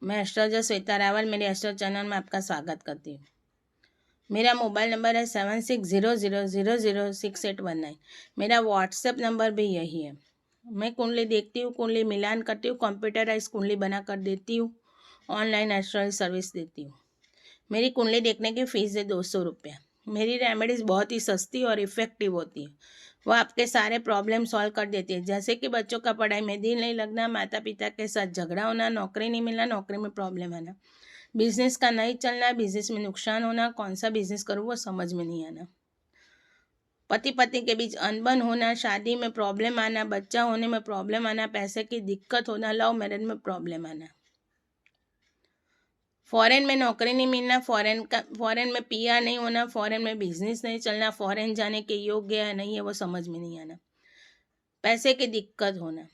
मैं एस्ट्रोलॉजर श्वेता रावल मेरे astro channel में आपका स्वागत करती हूँ। मेरा मोबाइल नंबर है 7600006819। मेरा व्हाट्सएप नंबर भी यही है। मैं कुंडली देखती हूँ, कुंडली मिलान करती हूँ, कंप्यूटराइज कुंडली बना कर देती हूँ, ऑनलाइन एस्ट्रोलॉजी सर्विस देती हूँ। मेरी कुंडली देखने की फ़ीस है 200 रुपया। मेरी रेमेडीज़ बहुत ही सस्ती और इफ़ेक्टिव होती है। वो आपके सारे प्रॉब्लम सॉल्व कर देती है, जैसे कि बच्चों का पढ़ाई में दिल नहीं लगना, माता पिता के साथ झगड़ा होना, नौकरी नहीं मिलना, नौकरी में प्रॉब्लम आना, बिजनेस का नहीं चलना, बिजनेस में नुकसान होना, कौन सा बिजनेस करूँ वो समझ में नहीं आना, पति पत्नी के बीच अनबन होना, शादी में प्रॉब्लम आना, बच्चा होने में प्रॉब्लम आना, पैसे की दिक्कत होना, लव मैरिज में प्रॉब्लम आना, फॉरेन में नौकरी नहीं मिलना, फॉरेन में पीआर नहीं होना, फॉरेन में बिजनेस नहीं चलना, फॉरेन जाने के योग्य है नहीं है वो समझ में नहीं आना, पैसे की दिक्कत होना,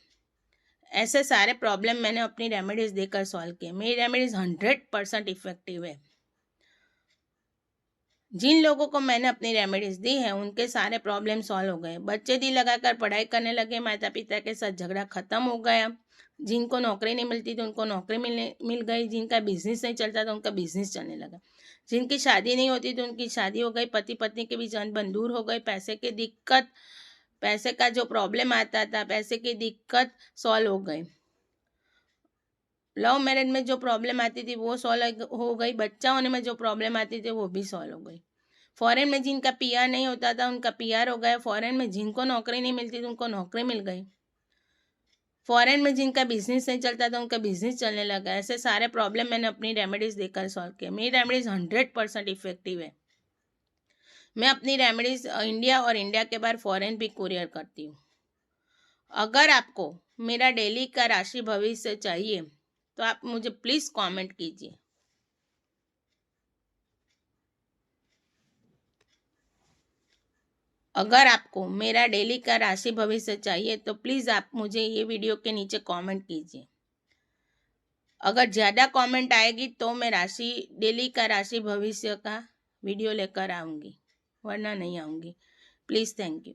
ऐसे सारे प्रॉब्लम मैंने अपनी रेमेडीज़ देकर सॉल्व किए। मेरी रेमेडीज़ 100% इफेक्टिव है। जिन लोगों को मैंने अपनी रेमेडीज़ दी है उनके सारे प्रॉब्लम सॉल्व हो गए। बच्चे दिल लगाकर पढ़ाई करने लगे, माता पिता के साथ झगड़ा खत्म हो गया, जिनको नौकरी नहीं मिलती थी उनको नौकरी मिल गई, जिनका बिजनेस नहीं चलता था उनका बिजनेस चलने लगा, जिनकी शादी नहीं होती थी उनकी शादी हो गई, पति पत्नी के बीच अनबन दूर हो गई, पैसे की दिक्कत, पैसे का जो प्रॉब्लम आता था, पैसे की दिक्कत सॉल्व हो गई, लव मैरिज में जो प्रॉब्लम आती थी वो सॉल्व हो गई, बच्चा होने में जो प्रॉब्लम आती थी वो भी सॉल्व हो गई, फॉरेन में जिनका पीआर नहीं होता था उनका पीआर हो गया, फॉरेन में जिनको नौकरी नहीं मिलती थी उनको नौकरी मिल गई, फॉरेन में जिनका बिजनेस नहीं चलता था उनका बिजनेस चलने लगा। ऐसे सारे प्रॉब्लम मैंने अपनी रेमेडीज़ देकर सॉल्व किए। मेरी रेमेडीज़ 100% इफेक्टिव है। मैं अपनी रेमेडीज़ इंडिया और इंडिया के बाहर फॉरेन भी कुरियर करती हूँ। अगर आपको मेरा डेली का राशि भविष्य चाहिए तो आप मुझे प्लीज़ कमेंट कीजिए। अगर आपको मेरा डेली का राशि भविष्य चाहिए तो प्लीज़ आप मुझे ये वीडियो के नीचे कमेंट कीजिए। अगर ज़्यादा कमेंट आएगी तो मैं डेली का राशि भविष्य का वीडियो लेकर आऊँगी, वरना नहीं आऊँगी। Please, thank you.